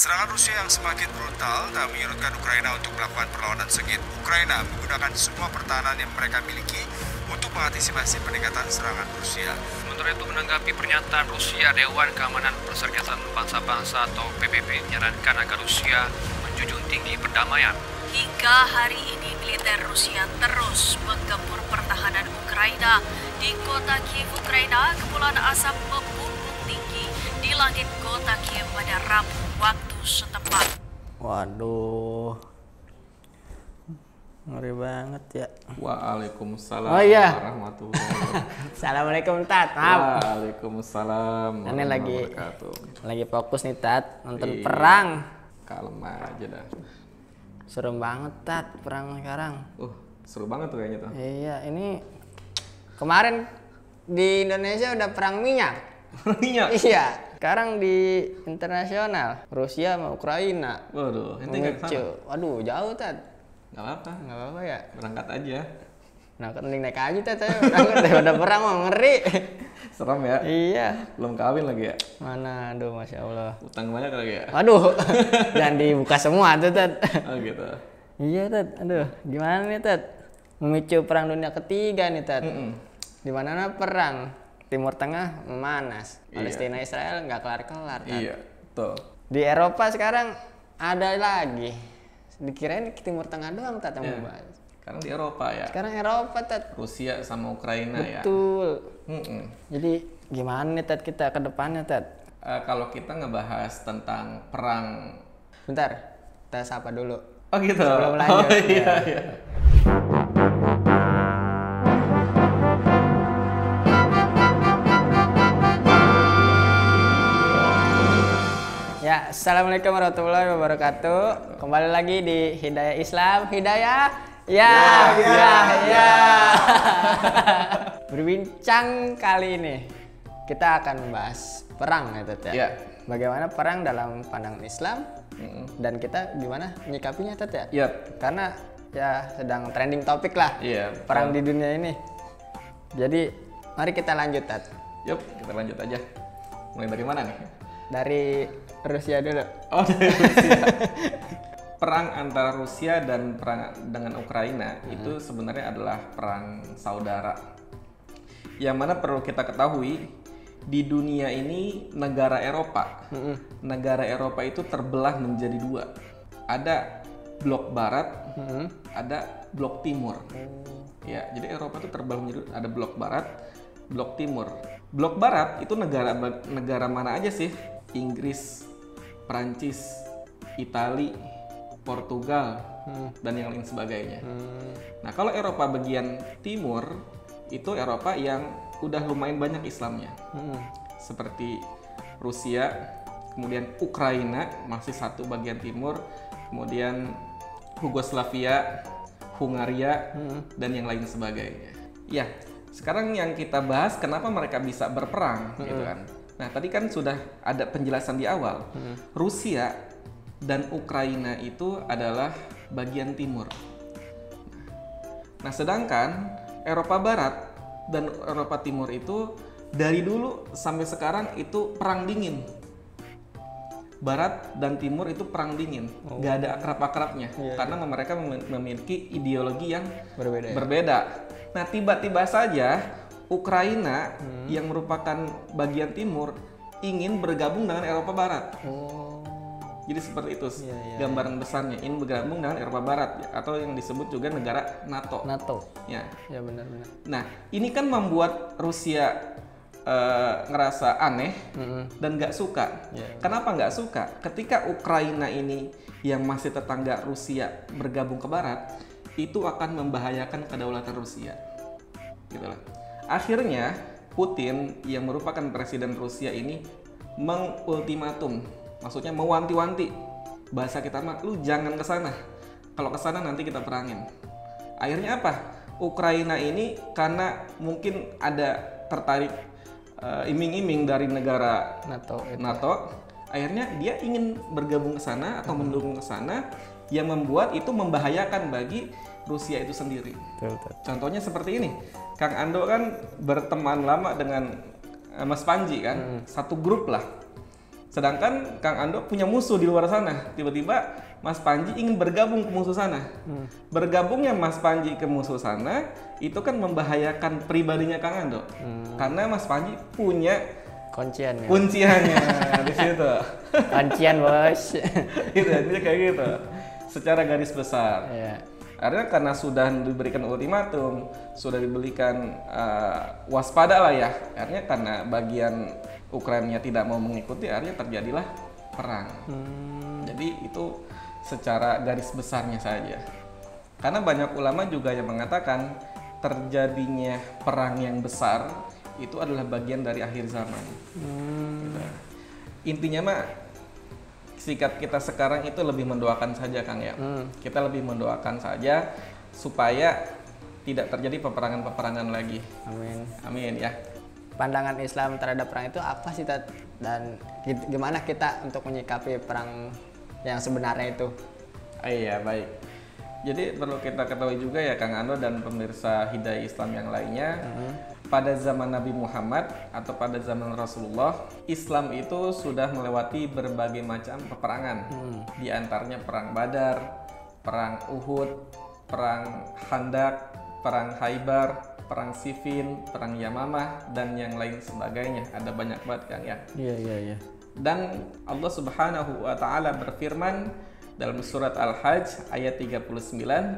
Serangan Rusia yang semakin brutal tak menyurutkan Ukraina untuk melakukan perlawanan sengit. Ukraina menggunakan semua pertahanan yang mereka miliki untuk mengantisipasi peningkatan serangan Rusia. Sementara itu menanggapi pernyataan Rusia, Dewan Keamanan Perserikatan Bangsa-Bangsa atau PBB menyarankan agar Rusia menjunjung tinggi perdamaian. Hingga hari ini militer Rusia terus menggempur pertahanan Ukraina. Di kota Kiev, Ukraina, kepulan asap membumbung tinggi di langit kota Kiev pada Rabu waktu setempat. Waduh, ngeri banget ya. Waalaikumsalam warahmatullahi wabarakatuh. Assalamualaikum Tat. Waalaikumsalam Ini wabarakatuh. lagi fokus nih Tat, nonton Iya. perang. Kalem aja dah. Serem banget Tat, perang sekarang. Seru banget tuh kayaknya tuh. Iya, ini kemarin di Indonesia udah perang minyak. Minyak. Iya, sekarang di internasional Rusia sama Ukraina. Waduh, ente nggak kesana? Memicu. Waduh, jauh Tat. Nggak apa-apa. Nggak apa-apa ya. Berangkat aja. Nah, mending naik aja Tat. Udah perang mah ngeri. Serem ya. Iya. Belum kawin lagi ya. Mana, aduh, masya Allah. Utang banyak lagi ya. Waduh, jangan dibuka semua tuh Tat. Oh gitu. Iya Tat, aduh, gimana nih Tat? Memicu perang dunia ketiga nih Tat. Di mana perang Timur Tengah memanas, Palestina Israel nggak kelar-kelar Tat. Iya, tuh. Di Eropa sekarang ada lagi. Dikirain Timur Tengah doang Tat yang membahas. Sekarang di Eropa ya. Sekarang Eropa Tat. Rusia sama Ukraina ya. Betul. Jadi gimana nih Tat kita ke depannya Tat? Kalau kita ngebahas tentang perang. Bentar, kita sapa dulu. Oh gitu. Sebelum lanjut. Oh iya, iya. Ya, assalamualaikum warahmatullahi wabarakatuh. Kembali lagi di Hidayah Islam, Hidayah. Ya. Berbincang kali ini kita akan membahas perang ya Tat ya. Iya. Bagaimana perang dalam pandangan Islam dan kita gimana menyikapinya Tat ya. Iya. Karena ya sedang trending topik lah. Iya. Perang di dunia ini. Jadi mari kita lanjut Tat. Yuk, kita lanjut aja. Mulai dari mana nih? Dari Rusia dulu. Oh, dari Rusia. Perang antara Rusia dan perang dengan Ukraina itu sebenarnya adalah perang saudara. Yang mana perlu kita ketahui, di dunia ini negara Eropa. Negara Eropa itu terbelah menjadi dua. Ada blok barat, ada blok timur. Ya, jadi Eropa itu terbelah menjadi ada blok barat, blok timur. Blok barat itu negara mana aja sih? Inggris, Prancis, Itali, Portugal, dan yang lain sebagainya. Nah, kalau Eropa bagian timur, itu Eropa yang udah lumayan banyak Islamnya. Seperti Rusia, kemudian Ukraina, masih satu bagian timur, kemudian Yugoslavia, Hungaria, dan yang lain sebagainya. Ya, sekarang yang kita bahas kenapa mereka bisa berperang, gitu kan. Nah, tadi kan sudah ada penjelasan di awal. Rusia dan Ukraina itu adalah bagian timur. Nah, sedangkan Eropa Barat dan Eropa Timur itu dari dulu sampai sekarang itu perang dingin. Barat dan Timur itu perang dingin, nggak ada akrab-akrabnya, karena mereka memiliki ideologi yang berbeda. Nah, tiba-tiba saja Ukraina yang merupakan bagian timur ingin bergabung dengan Eropa Barat. Jadi seperti itu gambaran besarnya, ingin bergabung dengan Eropa Barat atau yang disebut juga negara NATO. Ya, benar-benar. Nah, ini kan membuat Rusia ngerasa aneh dan nggak suka. Kenapa nggak suka? Ketika Ukraina ini yang masih tetangga Rusia bergabung ke Barat, itu akan membahayakan kedaulatan Rusia. Gitu lah. Akhirnya Putin yang merupakan presiden Rusia ini mengultimatum, maksudnya mewanti-wanti. Bahasa kita mah, lu jangan ke sana. Kalau ke sana nanti kita perangin. Akhirnya apa? Ukraina ini karena mungkin ada tertarik iming-iming dari negara NATO, akhirnya dia ingin bergabung ke sana atau mendukung ke sana, yang membuat itu membahayakan bagi Rusia itu sendiri. Contohnya seperti ini, Kang Ando kan berteman lama dengan Mas Panji kan, satu grup lah. Sedangkan Kang Ando punya musuh di luar sana. Tiba-tiba Mas Panji ingin bergabung ke musuh sana. Bergabungnya Mas Panji ke musuh sana itu kan membahayakan pribadinya Kang Ando. Karena Mas Panji punya Kuncian ya. kunciannya di situ. Kuncian bos. Gitu, jadi kayak gitu. Secara garis besar. Iya. Karena sudah diberikan ultimatum, sudah diberikan waspada lah ya. Artinya karena bagian Ukraina tidak mau mengikuti, akhirnya terjadilah perang. Jadi itu secara garis besarnya saja. Karena banyak ulama juga yang mengatakan terjadinya perang yang besar itu adalah bagian dari akhir zaman. Gitu. Intinya mah sikap kita sekarang itu lebih mendoakan saja Kang ya. Kita lebih mendoakan saja supaya tidak terjadi peperangan-peperangan lagi. Amin. Amin ya. Pandangan Islam terhadap perang itu apa sih Tat? Dan gimana kita untuk menyikapi perang yang sebenarnya itu? Iya baik. Jadi perlu kita ketahui juga ya Kang Ando dan pemirsa Hidayah Islam yang lainnya. Pada zaman Nabi Muhammad atau pada zaman Rasulullah, Islam itu sudah melewati berbagai macam peperangan. Di antaranya perang Badar, perang Uhud, perang Khandaq, perang Khaybar, perang Siffin, perang Yamamah, dan yang lain sebagainya. Ada banyak banget Kang ya. Iya. Dan Allah Subhanahu wa taala berfirman dalam surat Al-Hajj ayat 39,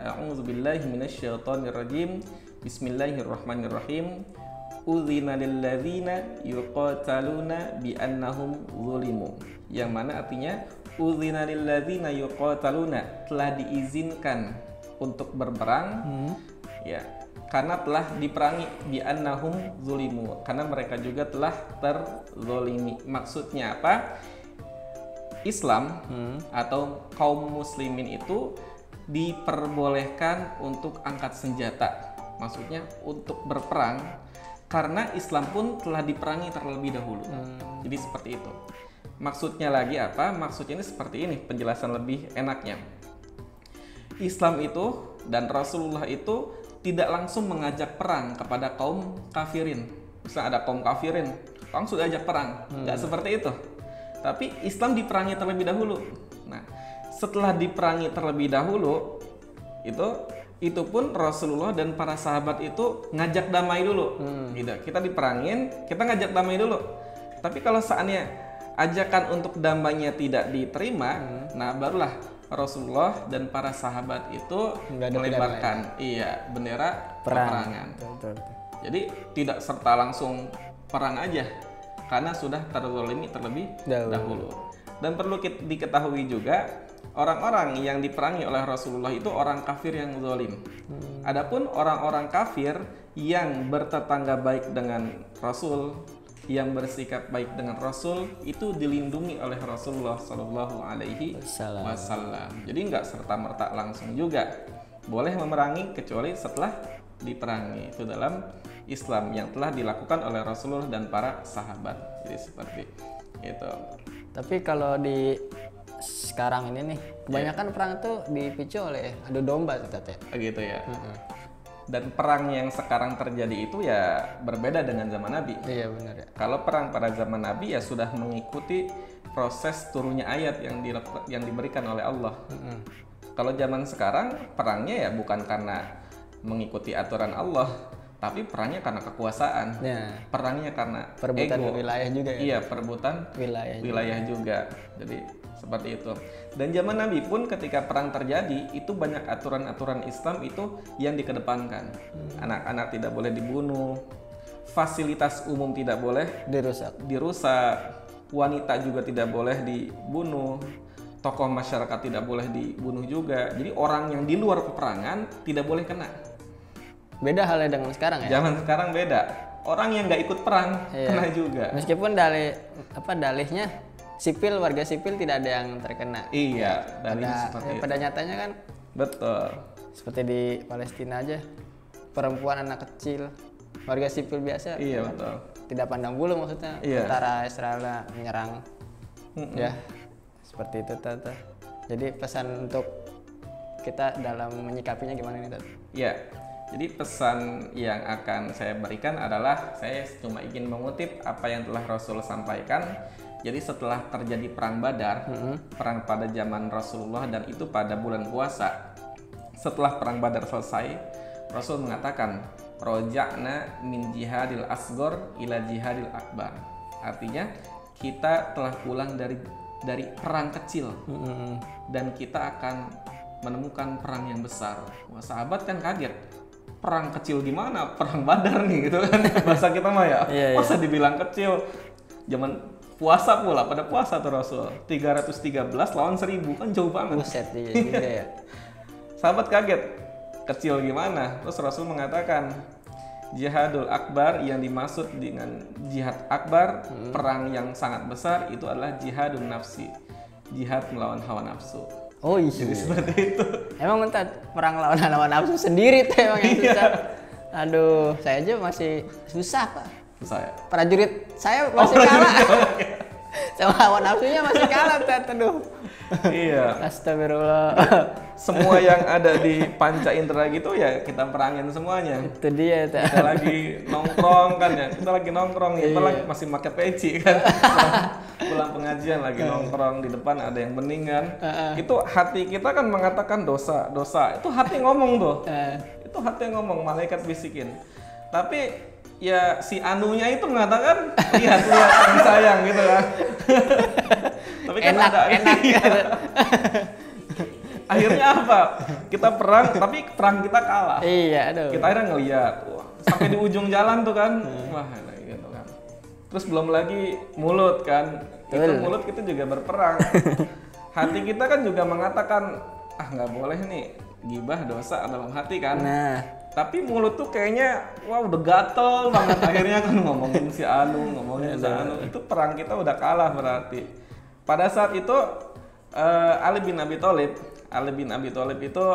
A'udzubillahi minasyaitonirrajim. Bismillahirrahmanirrahim. Udzina lilladzina yuqataluna biannahum zulimu. Yang mana artinya udzina lilladzina yuqataluna, telah diizinkan untuk berperang ya, karena telah diperangi biannahum zulimu, karena mereka juga telah terzolimi. Maksudnya apa? Islam atau kaum muslimin itu diperbolehkan untuk angkat senjata. Maksudnya untuk berperang karena Islam pun telah diperangi terlebih dahulu. Jadi seperti itu. Maksudnya lagi apa? Maksudnya ini seperti ini, penjelasan lebih enaknya. Islam itu dan Rasulullah itu tidak langsung mengajak perang kepada kaum kafirin. Misalnya ada kaum kafirin, langsung diajak perang. Nggak seperti itu. Tapi Islam diperangi terlebih dahulu. Nah, setelah diperangi terlebih dahulu, itu pun Rasulullah dan para sahabat itu ngajak damai dulu. Gitu. Kita diperangin, kita ngajak damai dulu. Tapi kalau seandainya ajakan untuk damainya tidak diterima, nah barulah Rasulullah dan para sahabat itu melebarkan bendera peperangan. Betul. Jadi tidak serta langsung perang aja, karena sudah terzolimi terlebih dahulu. Dan perlu diketahui juga, orang-orang yang diperangi oleh Rasulullah itu orang kafir yang zalim. Adapun orang-orang kafir yang bertetangga baik dengan Rasul, yang bersikap baik dengan Rasul, itu dilindungi oleh Rasulullah Shallallahu Alaihi Wasallam. Jadi nggak serta-merta langsung juga boleh memerangi kecuali setelah diperangi. Itu dalam Islam yang telah dilakukan oleh Rasulullah dan para sahabat. Jadi seperti itu. Tapi kalau di sekarang ini nih, kebanyakan perang tuh dipicu oleh adu domba ya. Gitu ya. Dan perang yang sekarang terjadi itu ya berbeda dengan zaman Nabi. Iya benar ya. Kalau perang pada zaman Nabi ya sudah mengikuti proses turunnya ayat yang diberikan oleh Allah. Kalau zaman sekarang perangnya ya bukan karena mengikuti aturan Allah, tapi perangnya karena kekuasaan. Perangnya karena perebutan ego. Wilayah juga ya. Iya, perebutan wilayah juga. Jadi seperti itu. Dan zaman Nabi pun ketika perang terjadi, itu banyak aturan-aturan Islam itu yang dikedepankan. Anak-anak tidak boleh dibunuh, fasilitas umum tidak boleh dirusak, wanita juga tidak boleh dibunuh, tokoh masyarakat tidak boleh dibunuh juga. Jadi orang yang di luar peperangan tidak boleh kena. Beda halnya dengan sekarang ya? Zaman sekarang beda. Orang yang nggak ikut perang kena juga. Meskipun dalihnya sipil, warga sipil tidak ada yang terkena. Iya, dalihnya seperti itu. Pada nyatanya kan betul. Seperti di Palestina aja, perempuan, anak kecil, warga sipil biasa. Iya, betul. Tidak pandang bulu maksudnya. Tentara Israel menyerang. Ya, seperti itu Tata. Jadi pesan untuk kita dalam menyikapinya gimana nih Tata? Iya. Jadi pesan yang akan saya berikan adalah saya cuma ingin mengutip apa yang telah Rasul sampaikan Jadi setelah terjadi perang Badar, perang pada zaman Rasulullah dan itu pada bulan puasa. Setelah perang Badar selesai, Rasul mengatakan, "Roja'na min jihadil asgor ila jihadil akbar." Artinya kita telah pulang dari perang kecil dan kita akan menemukan perang yang besar. Wah, sahabat kan kaget. Perang kecil gimana? Perang Badar nih gitu kan. Bahasa kita mah ya. Masa dibilang kecil? Zaman puasa pula, pada puasa tuh Rasul. 313 lawan 1000 kan jauh banget. Buset juga ya. Sahabat kaget. Kecil gimana? Terus Rasul mengatakan, jihadul akbar yang dimaksud dengan jihad akbar, perang yang sangat besar itu adalah jihadun nafsi. Jihad melawan hawa nafsu. Oh iya. Jadi seperti itu. Emang mentat perang lawan hawa nafsu sendiri tuh emang yang susah. Aduh, saya aja masih susah, Pak. Susah ya? Prajurit saya masih kalah. Sama hawa nafsunya masih kalah, Tet. Aduh. Iya. Astagfirullah. Semua yang ada di panca indera gitu ya kita perangin semuanya. Itu dia, Tet. Kita lagi nongkrong kan ya. Kita lagi nongkrong, kita lagi masih pakai peci kan. Pulang pengajian lagi nongkrong, di depan ada yang meninggal. Itu hati kita kan mengatakan dosa. Itu hati ngomong tuh. Itu hati ngomong, malaikat bisikin. Tapi ya si anunya itu mengatakan lihat yang sayang gitu kan. Tapi kan enak. Akhirnya apa? Kita perang tapi perang kita kalah. Iya, aduh. Kita akhirnya ngeliat, wah, sampai di ujung jalan tuh kan. Wah, gitu kan. Terus belum lagi mulut kan. Itu mulut kita juga berperang. Hati kita kan juga mengatakan, ah nggak boleh nih gibah dosa dalam hati kan. Nah, tapi mulut tuh kayaknya wah udah gatel banget. Akhirnya kan ngomongin si Anu, ngomongin si Anu. Itu perang kita udah kalah berarti. Pada saat itu Ali bin Abi Thalib itu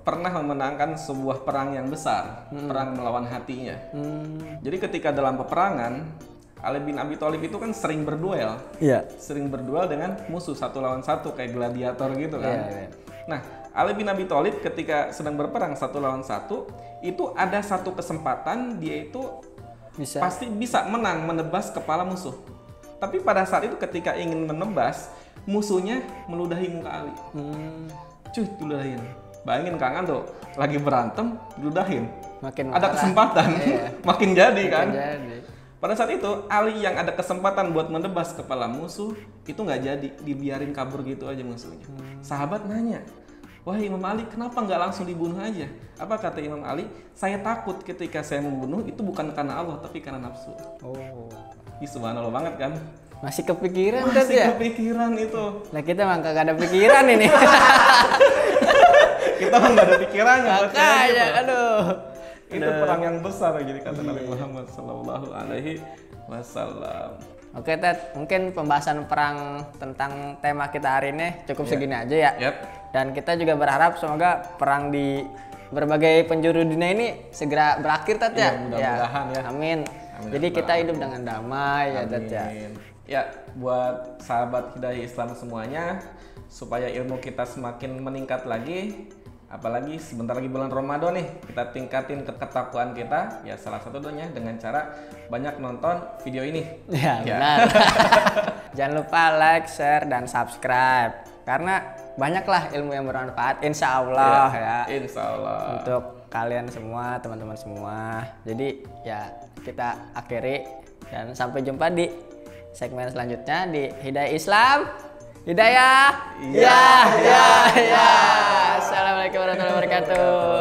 pernah memenangkan sebuah perang yang besar, perang melawan hatinya. Jadi ketika dalam peperangan, Ali bin Abi Thalib itu kan sering berduel. iya. Sering berduel dengan musuh satu lawan satu kayak gladiator gitu kan. Iya. Nah, Ali bin Abi Thalib ketika sedang berperang satu lawan satu, itu ada satu kesempatan dia itu pasti bisa menang menebas kepala musuh. Tapi pada saat itu ketika ingin menebas, musuhnya meludahi muka Ali. Cuy, diludahin. Bayangin Kang tuh lagi berantem, diludahin. Makin ada marah. kesempatan, makin jadi kan. Jadi. Pada saat itu Ali yang ada kesempatan buat menebas kepala musuh itu nggak jadi, dibiarin kabur gitu aja musuhnya. Sahabat nanya, wahai Imam Ali, kenapa nggak langsung dibunuh aja? Apa kata Imam Ali? Saya takut ketika saya membunuh itu bukan karena Allah tapi karena nafsu. Oh. Ih, subhanallah banget kan? Masih kepikiran kan Masih ya? kepikiran itu. Nah, kita mah kagak ada pikiran ini. Kita mah nggak ada pikirannya. Makanya, aduh. Itu perang yang besar jadi kata Nabi Muhammad Sallallahu Alaihi Wasallam. Oke, Ted, mungkin pembahasan perang tentang tema kita hari ini cukup segini aja ya. Yap. Dan kita juga berharap semoga perang di berbagai penjuru dunia ini segera berakhir, Ted ya. Iya, mudah-mudahan ya. Amin. Jadi kita hidup dengan damai ya, Ted ya. Ya, buat sahabat Hidayah Islam semuanya, supaya ilmu kita semakin meningkat lagi, apalagi sebentar lagi bulan Ramadan nih, kita tingkatin ketakwaan kita, ya salah satunya dengan cara banyak nonton video ini. Ya, benar. Jangan lupa like, share, dan subscribe. Karena banyaklah ilmu yang bermanfaat, insya Allah ya. Insya Allah. Untuk kalian semua, teman-teman semua. Jadi ya kita akhiri dan sampai jumpa di segmen selanjutnya di Hidayah Islam. Hidayah. Ya. Assalamualaikum warahmatullahi wabarakatuh.